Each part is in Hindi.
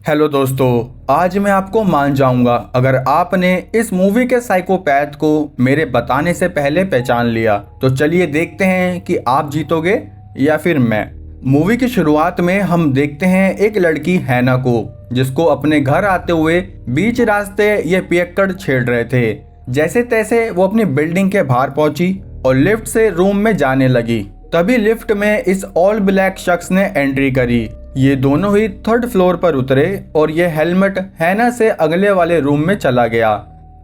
हेलो दोस्तों, आज मैं आपको मान जाऊंगा अगर आपने इस मूवी के साइकोपैथ को मेरे बताने से पहले पहचान लिया। तो चलिए देखते हैं कि आप जीतोगे या फिर मैं। मूवी की शुरुआत में हम देखते हैं एक लड़की हैना को, जिसको अपने घर आते हुए बीच रास्ते ये पियक्कड़ छेड़ रहे थे। जैसे तैसे वो अपनी बिल्डिंग के बाहर पहुंची और लिफ्ट से रूम में जाने लगी। तभी लिफ्ट में इस ऑल ब्लैक शख्स ने एंट्री करी। ये दोनों ही थर्ड फ्लोर पर उतरे और ये हेलमेट हैना से अगले वाले रूम में चला गया।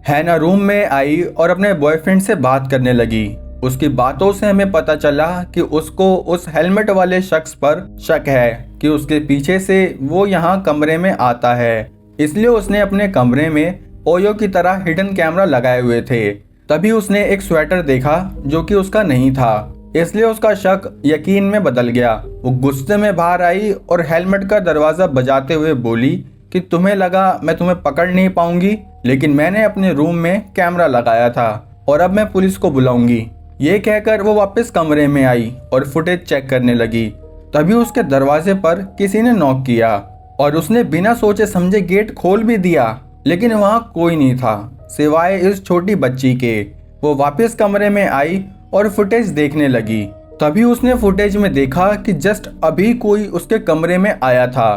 हैना रूम में आई और अपने बॉयफ्रेंड से बात करने लगी। उसकी बातों से हमें पता चला कि उसको उस हेलमेट वाले शख्स पर शक है कि उसके पीछे से वो यहाँ कमरे में आता है, इसलिए उसने अपने कमरे में ओयो की तरह हिडन कैमरा लगाए हुए थे। तभी उसने एक स्वेटर देखा जो कि उसका नहीं था, इसलिए उसका शक यकीन में बदल गया। वो गुस्से में बाहर आई और हेलमेट का दरवाजा बजाते हुए बोली कि तुम्हें लगा मैं तुम्हें पकड़ नहीं पाऊंगी, लेकिन मैंने अपने रूम में कैमरा लगाया था और अब मैं पुलिस को बुलाऊंगी। ये कहकर वो वापस कमरे में आई और फुटेज चेक करने लगी। तभी उसके दरवाजे पर किसी ने नॉक किया और उसने बिना सोचे समझे गेट खोल भी दिया, लेकिन वहाँ कोई नहीं था सिवाय इस छोटी बच्ची के। वो वापस कमरे में आई और फुटेज देखने लगी। तभी उसने फुटेज में देखा कि जस्ट अभी कोई उसके कमरे में आया था।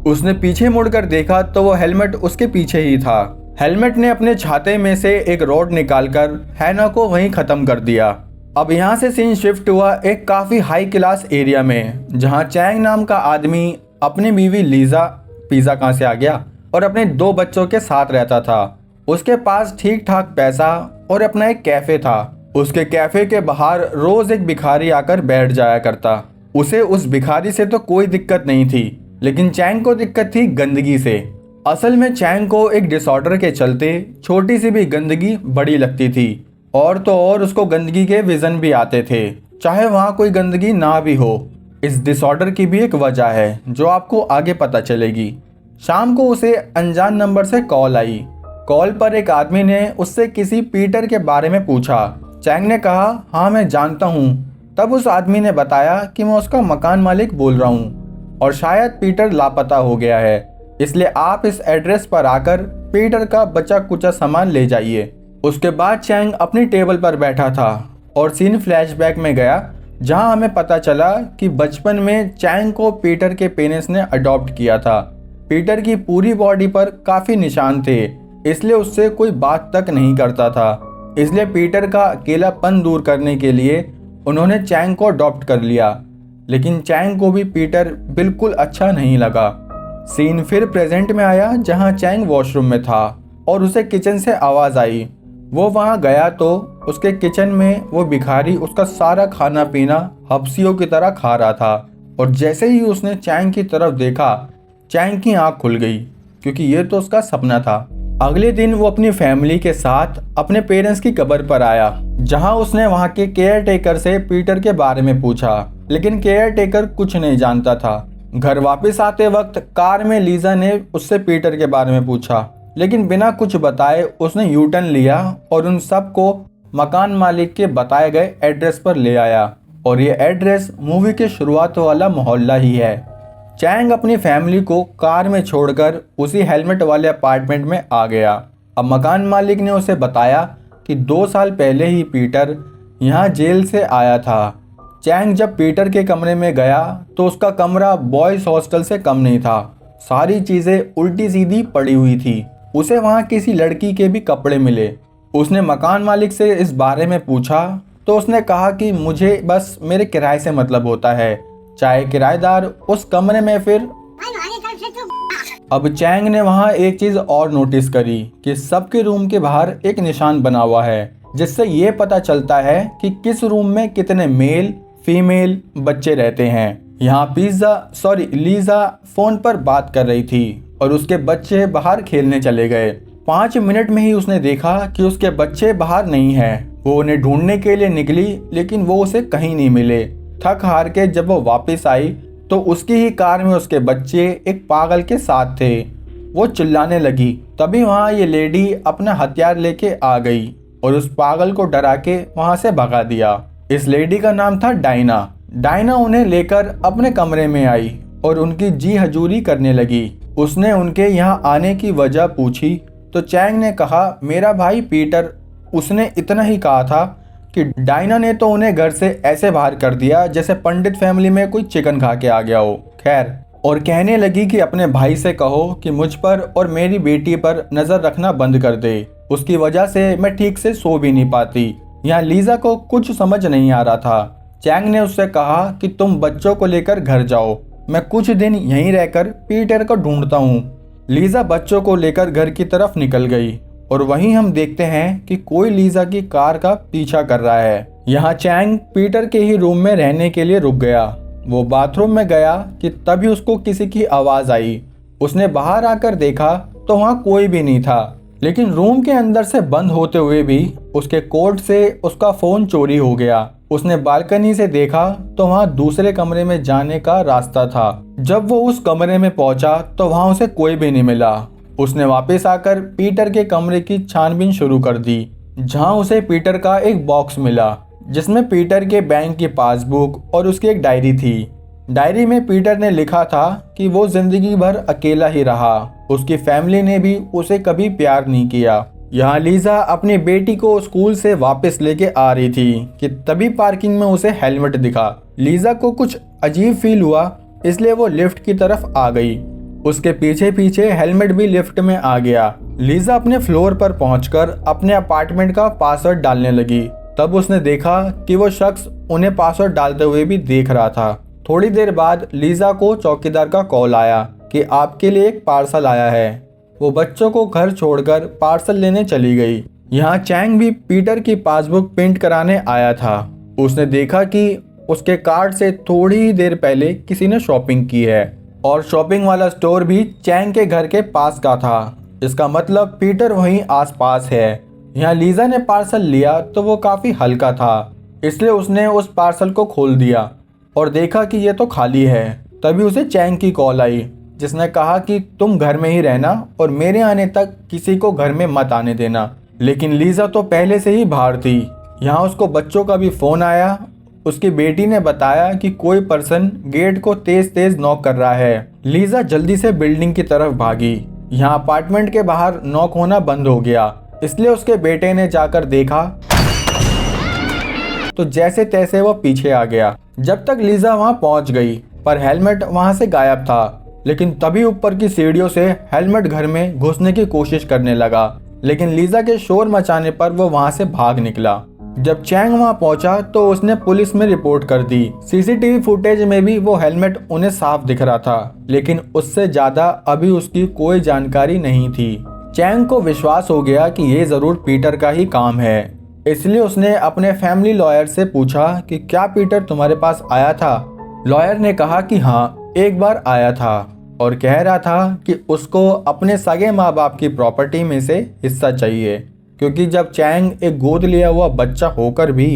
उसने पीछे मुड़कर देखा तो वो हेलमेट उसके पीछे ही था। हेलमेट ने अपने छाते में से एक रॉड निकालकर हैना को वहीं खत्म कर दिया। अब यहाँ से सीन शिफ्ट हुआ एक काफी हाई क्लास एरिया में, जहाँ चैंग नाम का आदमी अपनी बीवी लीजा, पिज्जा कहाँ से आ गया, और अपने 2 बच्चों के साथ रहता था। उसके पास ठीक ठाक पैसा और अपना एक कैफे था। उसके कैफे के बाहर रोज एक भिखारी आकर बैठ जाया करता। उसे उस भिखारी से तो कोई दिक्कत नहीं थी, लेकिन चैंग को दिक्कत थी गंदगी से। असल में चैंग को एक डिसऑर्डर के चलते छोटी सी भी गंदगी बड़ी लगती थी, और तो और उसको गंदगी के विजन भी आते थे, चाहे वहाँ कोई गंदगी ना भी हो। इस डिसऑर्डर की भी एक वजह है जो आपको आगे पता चलेगी। शाम को उसे अनजान नंबर से कॉल आई। कॉल पर एक आदमी ने उससे किसी पीटर के बारे में पूछा। चैंग ने कहा, हाँ मैं जानता हूँ। तब उस आदमी ने बताया कि मैं उसका मकान मालिक बोल रहा हूँ और शायद पीटर लापता हो गया है, इसलिए आप इस एड्रेस पर आकर पीटर का बचा कुचा सामान ले जाइए। उसके बाद चैंग अपनी टेबल पर बैठा था और सीन फ्लैशबैक में गया, जहाँ हमें पता चला कि बचपन में चैंग को पीटर के पेरेंट्स ने अडॉप्ट किया था। पीटर की पूरी बॉडी पर काफ़ी निशान थे, इसलिए उससे कोई बात तक नहीं करता था। इसलिए पीटर का अकेलापन दूर करने के लिए उन्होंने चैंग को अडॉप्ट कर लिया, लेकिन चैंग को भी पीटर बिल्कुल अच्छा नहीं लगा। सीन फिर प्रेजेंट में आया, जहां चैंग वॉशरूम में था और उसे किचन से आवाज़ आई। वो वहां गया तो उसके किचन में वो भिखारी उसका सारा खाना पीना हफ्सियों की तरह खा रहा था, और जैसे ही उसने चैंग की तरफ देखा, चैंग की आँख खुल गई, क्योंकि ये तो उसका सपना था। अगले दिन वो अपनी फैमिली के साथ अपने पेरेंट्स की कब्र पर आया, जहां उसने वहां के केयर टेकर से पीटर के बारे में पूछा, लेकिन केयर टेकर कुछ नहीं जानता था। घर वापस आते वक्त कार में लीजा ने उससे पीटर के बारे में पूछा, लेकिन बिना कुछ बताए उसने यू टर्न लिया और उन सबको मकान मालिक के बताए गए एड्रेस पर ले आया, और ये एड्रेस मूवी के शुरुआत वाला मोहल्ला ही है। चैंग अपनी फैमिली को कार में छोड़कर उसी हेलमेट वाले अपार्टमेंट में आ गया। अब मकान मालिक ने उसे बताया कि 2 साल पहले ही पीटर यहाँ जेल से आया था। चैंग जब पीटर के कमरे में गया तो उसका कमरा बॉयज़ हॉस्टल से कम नहीं था। सारी चीज़ें उल्टी सीधी पड़ी हुई थी। उसे वहाँ किसी लड़की के भी कपड़े मिले। उसने मकान मालिक से इस बारे में पूछा तो उसने कहा कि मुझे बस मेरे किराए से मतलब होता है, चाहे किराएदार उस कमरे में फिर। अब चैंग ने वहां एक चीज और नोटिस करी कि सबके रूम के बाहर एक निशान बना हुआ है, जिससे ये पता चलता है कि किस रूम में कितने मेल फीमेल बच्चे रहते हैं। यहाँ लीजा फोन पर बात कर रही थी और उसके बच्चे बाहर खेलने चले गए। 5 मिनट में ही उसने देखा कि उसके बच्चे बाहर नहीं है। वो उन्हें ढूंढने के लिए निकली, लेकिन वो उसे कहीं नहीं मिले। थक हार के जब वो वापस आई तो उसकी ही कार में उसके बच्चे एक पागल के साथ थे। वो चिल्लाने लगी। तभी वहाँ ये लेडी अपना हथियार लेके आ गई और उस पागल को डरा के वहाँ से भगा दिया। इस लेडी का नाम था डायना। डायना उन्हें लेकर अपने कमरे में आई और उनकी जी हजूरी करने लगी। उसने उनके यहाँ आने की वजह पूछी तो चैंग ने कहा, मेरा भाई पीटर। उसने इतना ही कहा था कि डायना ने तो उन्हें घर से ऐसे बाहर कर दिया जैसे पंडित फैमिली में कोई चिकन खा के आ गया हो। खैर, और कहने लगी कि अपने भाई से कहो कि मुझ पर और मेरी बेटी पर नज़र रखना बंद कर दे, उसकी वजह से मैं ठीक से सो भी नहीं पाती। यहाँ लीजा को कुछ समझ नहीं आ रहा था। चैंग ने उससे कहा कि तुम बच्चों को लेकर घर जाओ, मैं कुछ दिन यहीं रहकर पीटर को ढूंढता हूँ। लीजा बच्चों को लेकर घर की तरफ निकल गई और वहीं हम देखते हैं कि कोई लीजा की कार का पीछा कर रहा है। यहाँ चैंग पीटर के ही रूम में रहने के लिए रुक गया। वो बाथरूम में गया कि तभी उसको किसी की आवाज़ आई। उसने बाहर आकर देखा तो वहाँ कोई भी नहीं था, लेकिन रूम के अंदर से बंद होते हुए भी उसके कोट से उसका फ़ोन चोरी हो गया। उसने बालकनी से देखा तो वहाँ दूसरे कमरे में जाने का रास्ता था। जब वो उस कमरे में पहुंचा तो वहाँ उसे कोई भी नहीं मिला। उसने वापस आकर पीटर के कमरे की छानबीन शुरू कर दी, जहाँ उसे पीटर का एक बॉक्स मिला जिसमें पीटर के बैंक की पासबुक और उसकी एक डायरी थी। डायरी में पीटर ने लिखा था कि वो जिंदगी भर अकेला ही रहा, उसकी फैमिली ने भी उसे कभी प्यार नहीं किया। यहाँ लीजा अपनी बेटी को स्कूल से वापस लेके आ रही थी कि तभी पार्किंग में उसे हेलमेट दिखा। लीजा को कुछ अजीब फील हुआ, इसलिए वो लिफ्ट की तरफ आ गई। उसके पीछे पीछे हेलमेट भी लिफ्ट में आ गया। लीजा अपने फ्लोर पर पहुंचकर अपने अपार्टमेंट का पासवर्ड डालने लगी। तब उसने देखा कि वो शख्स उन्हें पासवर्ड डालते हुए भी देख रहा था। थोड़ी देर बाद लीजा को चौकीदार का कॉल आया कि आपके लिए एक पार्सल आया है। वो बच्चों को घर छोड़कर पार्सल लेने चली गई। यहाँ चैंग भी पीटर की पासबुक प्रिंट कराने आया था। उसने देखा कि उसके कार्ड से थोड़ी ही देर पहले किसी ने शॉपिंग की है और शॉपिंग वाला स्टोर भी चैंग के घर के पास का था। इसका मतलब पीटर वहीं आसपास है। यहाँ लीजा ने पार्सल लिया तो वो काफ़ी हल्का था, इसलिए उसने उस पार्सल को खोल दिया और देखा कि ये तो खाली है। तभी उसे चैंग की कॉल आई, जिसने कहा कि तुम घर में ही रहना और मेरे आने तक किसी को घर में मत आने देना। लेकिन लीजा तो पहले से ही बाहर थी। यहाँ उसको बच्चों का भी फ़ोन आया। उसकी बेटी ने बताया कि कोई पर्सन गेट को तेज तेज नॉक कर रहा है। लीजा जल्दी से बिल्डिंग की तरफ भागी। यहाँ अपार्टमेंट के बाहर नॉक होना बंद हो गया, इसलिए उसके बेटे ने जाकर देखा तो जैसे तैसे वो पीछे आ गया। जब तक लीजा वहां पहुंच गई, पर हेलमेट वहां से गायब था। लेकिन तभी ऊपर की सीढ़ियों से हेलमेट घर में घुसने की कोशिश करने लगा, लेकिन लीजा के शोर मचाने पर वो वहां से भाग निकला। जब चैंग वहां पहुंचा तो उसने पुलिस में रिपोर्ट कर दी। सीसीटीवी फुटेज में भी वो हेलमेट उन्हें साफ दिख रहा था, लेकिन उससे ज्यादा अभी उसकी कोई जानकारी नहीं थी। चैंग को विश्वास हो गया कि ये जरूर पीटर का ही काम है, इसलिए उसने अपने फैमिली लॉयर से पूछा कि क्या पीटर तुम्हारे पास आया था। लॉयर ने कहा कि हाँ, एक बार आया था और कह रहा था कि उसको अपने सगे माँ बाप की प्रॉपर्टी में से हिस्सा चाहिए, क्योंकि जब चैंग एक गोद लिया हुआ बच्चा होकर भी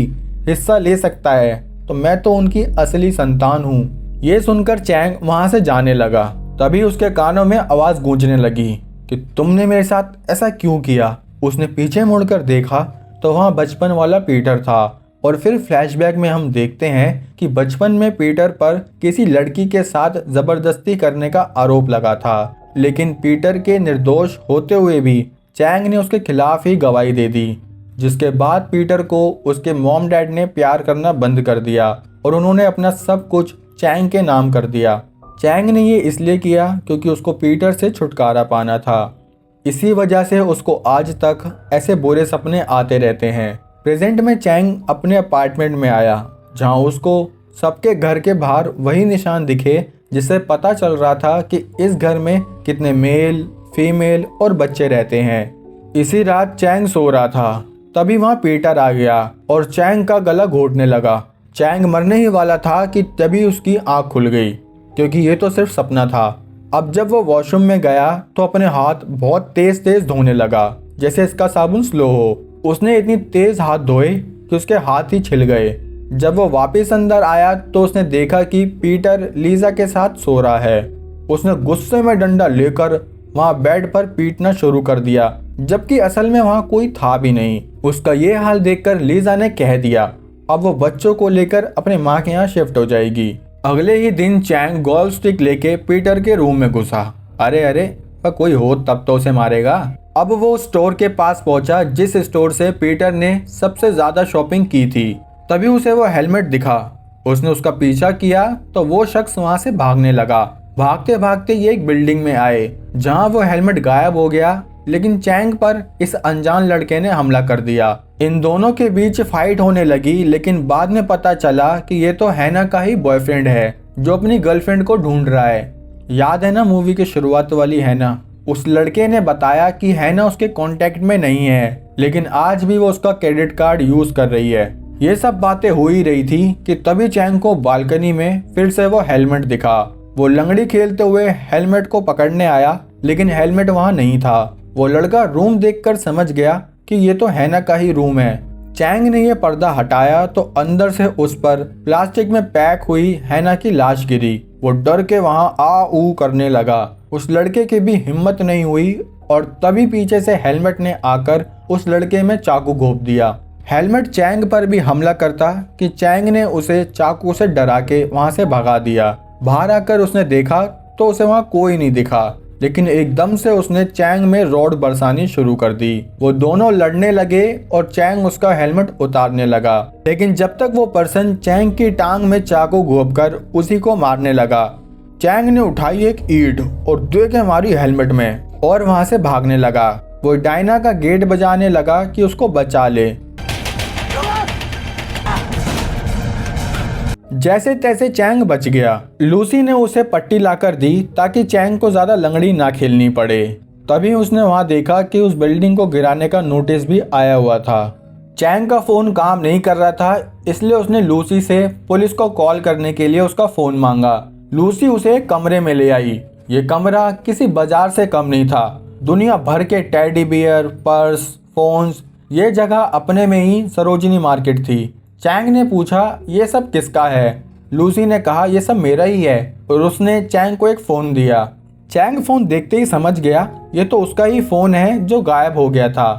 हिस्सा ले सकता है तो मैं तो उनकी असली संतान हूँ। ये सुनकर चैंग वहाँ से जाने लगा। तभी उसके कानों में आवाज़ गूंजने लगी कि तुमने मेरे साथ ऐसा क्यों किया। उसने पीछे मुड़कर देखा तो वहाँ बचपन वाला पीटर था और फिर फ्लैशबैक में हम देखते हैं कि बचपन में पीटर पर किसी लड़की के साथ ज़बरदस्ती करने का आरोप लगा था, लेकिन पीटर के निर्दोष होते हुए भी चैंग ने उसके खिलाफ ही गवाही दे दी, जिसके बाद पीटर को उसके मॉम डैड ने प्यार करना बंद कर दिया और उन्होंने अपना सब कुछ चैंग के नाम कर दिया। चैंग ने ये इसलिए किया क्योंकि उसको पीटर से छुटकारा पाना था। इसी वजह से उसको आज तक ऐसे बुरे सपने आते रहते हैं। प्रेजेंट में चैंग अपने अपार्टमेंट में आया, जहां उसको सबके घर के बाहर वही निशान दिखे जिससे पता चल रहा था कि इस घर में कितने मेल, फीमेल और बच्चे रहते हैं। इसी रात चैंग सो रहा था, तभी वहां पीटर आ गया और चैंग का गला घोटने लगा। चैंग मरने ही वाला था कि तभी उसकी आंख खुल गई, क्योंकि ये तो सिर्फ सपना था। अब जब वो वॉशरूम में गया तो अपने हाथ बहुत तेज तेज धोने लगा, जैसे इसका साबुन स्लो हो। उसने इतनी तेज हाथ धोए कि उसके हाथ ही छिल गए। जब वो वापस अंदर आया तो उसने देखा कि पीटर लीजा के साथ सो रहा है। उसने गुस्से में डंडा लेकर वहां बेड पर पीटना शुरू कर दिया, जबकि असल में वहां कोई था भी नहीं। उसका ये हाल देखकर लीजा ने कह दिया अब वो बच्चों को लेकर अपने माँ के यहाँ शिफ्ट हो जाएगी। अगले ही दिन चैंग गोल्फ स्टिक लेके पीटर के रूम में घुसा अरे अरे, पर कोई हो तब तो उसे मारेगा। अब वो स्टोर के पास पहुंचा जिस स्टोर से पीटर ने सबसे ज्यादा शॉपिंग की थी। तभी उसे वो हेलमेट दिखा। उसने उसका पीछा किया तो वो शख्स वहां से भागने लगा। भागते भागते ये एक बिल्डिंग में आए जहां वो हेलमेट गायब हो गया, लेकिन चैंग पर इस अनजान लड़के ने हमला कर दिया। इन दोनों के बीच फाइट होने लगी, लेकिन बाद में पता चला कि ये तो हैना का ही बॉयफ्रेंड है जो अपनी गर्लफ्रेंड को ढूंढ रहा है। याद है ना मूवी की शुरुआत वाली हैना? उस लड़के ने बताया कि हैना उसके कांटेक्ट में नहीं है, लेकिन आज भी वो उसका क्रेडिट कार्ड यूज कर रही है। ये सब बातें हो ही रही थी कि तभी चैंग को बालकनी में फिर से वो हेलमेट दिखा। वो लंगड़ी खेलते हुए हेलमेट को पकड़ने आया, लेकिन हेलमेट वहां नहीं था। वो लड़का रूम देखकर समझ गया कि ये तो हैना का ही रूम है। चैंग ने ये पर्दा हटाया तो अंदर से उस पर प्लास्टिक में पैक हुई हैना की लाश गिरी। वो डर के वहां आ ऊ करने लगा। उस लड़के की भी हिम्मत नहीं हुई और तभी पीछे से हेलमेट ने आकर उस लड़के में चाकू घोंप दिया। हेलमेट चैंग पर भी हमला करता कि चैंग ने उसे चाकू से डरा के वहां से भगा दिया। बाहर आकर उसने देखा तो उसे वहां कोई नहीं दिखा, लेकिन एकदम से उसने चैंग में रॉड बरसानी शुरू कर दी। वो दोनों लड़ने लगे और चैंग उसका हेलमेट उतारने लगा, लेकिन जब तक वो पर्सन चैंग की टांग में चाकू घोंपकर उसी को मारने लगा। चैंग ने उठाई एक ईंट और दे के मारी हेलमेट में और वहां से भागने लगा। वो डायना का गेट बजाने लगा कि उसको बचा ले। जैसे तैसे चैंग बच गया। लूसी ने उसे पट्टी लाकर दी ताकि चैंग को ज्यादा लंगड़ी ना खेलनी पड़े। तभी उसने वहां देखा कि उस बिल्डिंग को गिराने का नोटिस भी आया हुआ था। चैंग का फोन काम नहीं कर रहा था, इसलिए उसने लूसी से पुलिस को कॉल करने के लिए उसका फोन मांगा। लूसी उसे एक कमरे में ले आई। ये कमरा किसी बाजार से कम नहीं था। दुनिया भर के टेडी बियर, पर्स, फोन्स, ये जगह अपने में ही सरोजिनी मार्केट थी। चैंग ने पूछा ये सब किसका है? लूसी ने कहा ये सब मेरा ही है और उसने चैंग को एक फोन दिया। चैंग फोन देखते ही समझ गया ये तो उसका ही फोन है जो गायब हो गया था।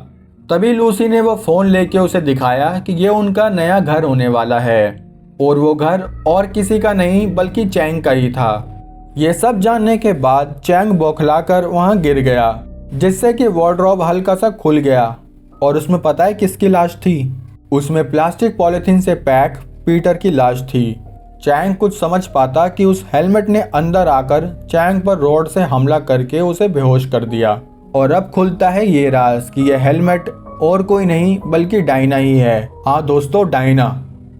तभी लूसी ने वो फोन लेके उसे दिखाया कि ये उनका नया घर होने वाला है और वो घर और किसी का नहीं बल्कि चैंग का ही था। ये सब जानने के बाद चैंग बौखलाकर वहां गिर गया, जिससे कि वार्डरोब हल्का सा खुल गया और उसमें पता है किसकी लाश थी? उसमें प्लास्टिक पॉलिथीन से पैक पीटर की लाश थी। चैंग कुछ समझ पाता कि उस हेलमेट ने अंदर आकर चैंग पर रॉड से हमला करके उसे बेहोश कर दिया। और अब खुलता है ये राज कि यह हेलमेट और कोई नहीं बल्कि डायना ही है। हाँ दोस्तों, डायना।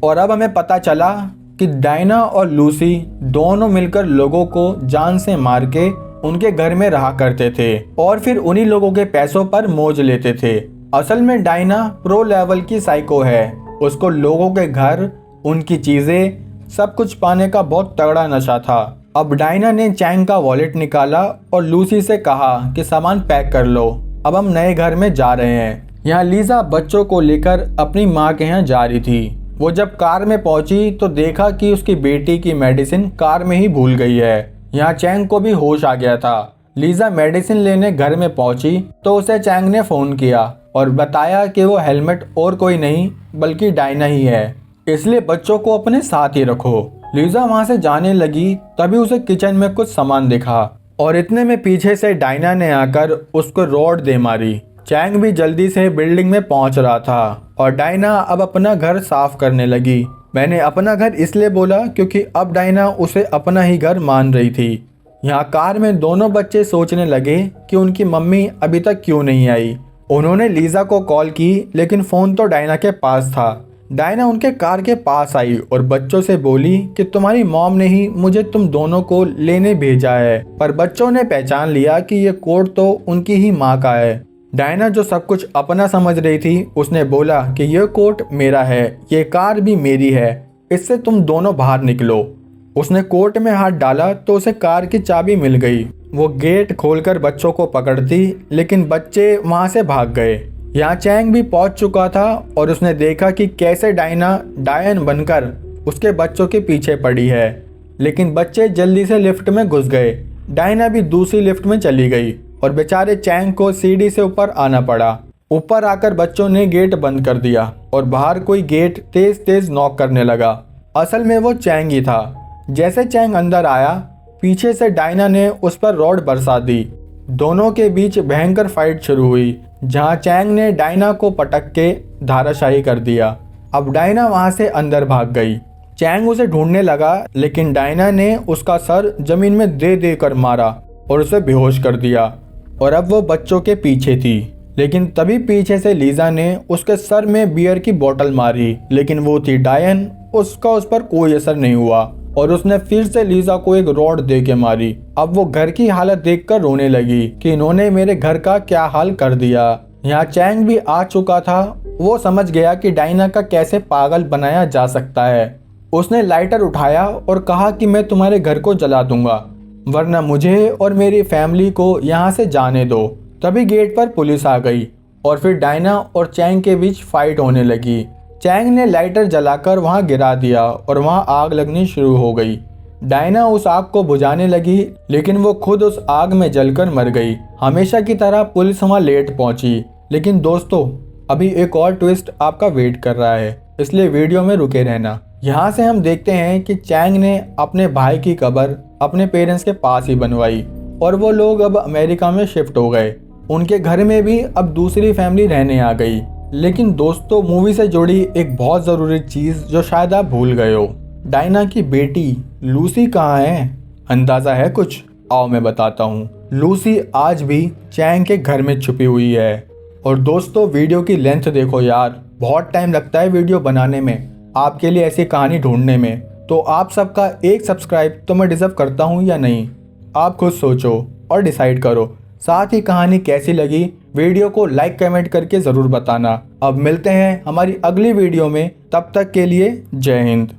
और अब हमें पता चला कि डायना और लूसी दोनों मिलकर लोगों को जान से मार के उनके घर में रहा करते थे और फिर उन्हीं लोगों के पैसों पर मौज लेते थे। असल में डायना प्रो लेवल की साइको है। उसको लोगों के घर, उनकी चीजें, सब कुछ पाने का बहुत तगड़ा नशा था। अब डायना ने चैंग का वॉलेट निकाला और लूसी से कहा कि सामान पैक कर लो, अब हम नए घर में जा रहे हैं। यहाँ लीजा बच्चों को लेकर अपनी माँ के यहाँ जा रही थी। वो जब कार में पहुंची तो देखा कि उसकी बेटी की मेडिसिन कार में ही भूल गई है। यहाँ चैंग को भी होश आ गया था। लीजा मेडिसिन लेने घर में पहुंची तो उसे चैंग ने फोन किया और बताया कि वो हेलमेट और कोई नहीं बल्कि डायना ही है, इसलिए बच्चों को अपने साथ ही रखो। लीजा वहां से जाने लगी, तभी उसे किचन में कुछ सामान दिखा और इतने में पीछे से डायना ने आकर उसको रॉड दे मारी। चैंग भी जल्दी से बिल्डिंग में पहुंच रहा था और डायना अब अपना घर साफ करने लगी। मैंने अपना घर इसलिए बोला क्योंकि अब डायना उसे अपना ही घर मान रही थी। यहाँ कार में दोनों बच्चे सोचने लगे कि उनकी मम्मी अभी तक क्यों नहीं आई। उन्होंने लीजा को कॉल की, लेकिन फ़ोन तो डायना के पास था। डायना उनके कार के पास आई और बच्चों से बोली कि तुम्हारी मॉम ने ही मुझे तुम दोनों को लेने भेजा है। पर बच्चों ने पहचान लिया कि ये कोट तो उनकी ही माँ का है। डायना जो सब कुछ अपना समझ रही थी, उसने बोला कि ये कोट मेरा है, ये कार भी मेरी है, इससे तुम दोनों बाहर निकलो। उसने कोट में हाथ डाला तो उसे कार की चाबी मिल गई। वो गेट खोलकर बच्चों को पकड़ती, लेकिन बच्चे वहां से भाग गए। यहाँ चैंग भी पहुंच चुका था और उसने देखा कि कैसे डायना डायन बनकर उसके बच्चों के पीछे पड़ी है, लेकिन बच्चे जल्दी से लिफ्ट में घुस गए। डायना भी दूसरी लिफ्ट में चली गई और बेचारे चैंग को सीढ़ी से ऊपर आना पड़ा। ऊपर आकर बच्चों ने गेट बंद कर दिया और बाहर कोई गेट तेज तेज नॉक करने लगा। असल में वो चैंग ही था। जैसे चैंग अंदर आया, पीछे से डायना ने उस पर रॉड बरसा दी। दोनों के बीच भयंकर फाइट शुरू हुई, जहां चैंग ने डायना को पटक के धाराशायी कर दिया। अब डायना वहां से अंदर भाग गई। चैंग उसे ढूंढने लगा, लेकिन डायना ने उसका सर जमीन में दे दे कर मारा और उसे बेहोश कर दिया। और अब वो बच्चों के पीछे थी, लेकिन तभी पीछे से लीजा ने उसके सर में बियर की बोतल मारी, लेकिन वो थी डायन। उसका उस पर कोई असर नहीं हुआ और उसने फिर से लीजा को एक रॉड दे के मारी। अब वो घर की हालत देखकर रोने लगी कि इन्होंने मेरे घर का क्या हाल कर दिया। यहाँ चैंग भी आ चुका था। वो समझ गया कि डायना का कैसे पागल बनाया जा सकता है। उसने लाइटर उठाया और कहा कि मैं तुम्हारे घर को जला दूंगा, वरना मुझे और मेरी फैमिली को यहाँ से जाने दो। तभी गेट पर पुलिस आ गई और फिर डायना और चैंग के बीच फाइट होने लगी। चैंग ने लाइटर जलाकर वहां गिरा दिया और वहां आग लगनी शुरू हो गई। डायना उस आग को बुझाने लगी, लेकिन वो खुद उस आग में जलकर मर गई। हमेशा की तरह पुलिस वहां लेट पहुंची, लेकिन दोस्तों अभी एक और ट्विस्ट आपका वेट कर रहा है, इसलिए वीडियो में रुके रहना। यहाँ से हम देखते हैं कि चैंग ने अपने भाई की कब्र अपने पेरेंट्स के पास ही बनवाई और वो लोग अब अमेरिका में शिफ्ट हो गए। उनके घर में भी अब दूसरी फैमिली रहने आ गई। लेकिन दोस्तों मूवी से जुड़ी एक बहुत ज़रूरी चीज़ जो शायद आप भूल गए हो, डायना की बेटी लूसी कहाँ है? अंदाज़ा है कुछ? आओ मैं बताता हूँ। लूसी आज भी चैंग के घर में छुपी हुई है। और दोस्तों वीडियो की लेंथ देखो यार, बहुत टाइम लगता है वीडियो बनाने में, आपके लिए ऐसी कहानी ढूंढने में। तो आप सबका एक सब्सक्राइब तो मैं डिजर्व करता हूँ या नहीं? आप खुद सोचो और डिसाइड करो। साथ ही कहानी कैसी लगी वीडियो को लाइक कमेंट करके ज़रूर बताना। अब मिलते हैं हमारी अगली वीडियो में, तब तक के लिए जय हिंद।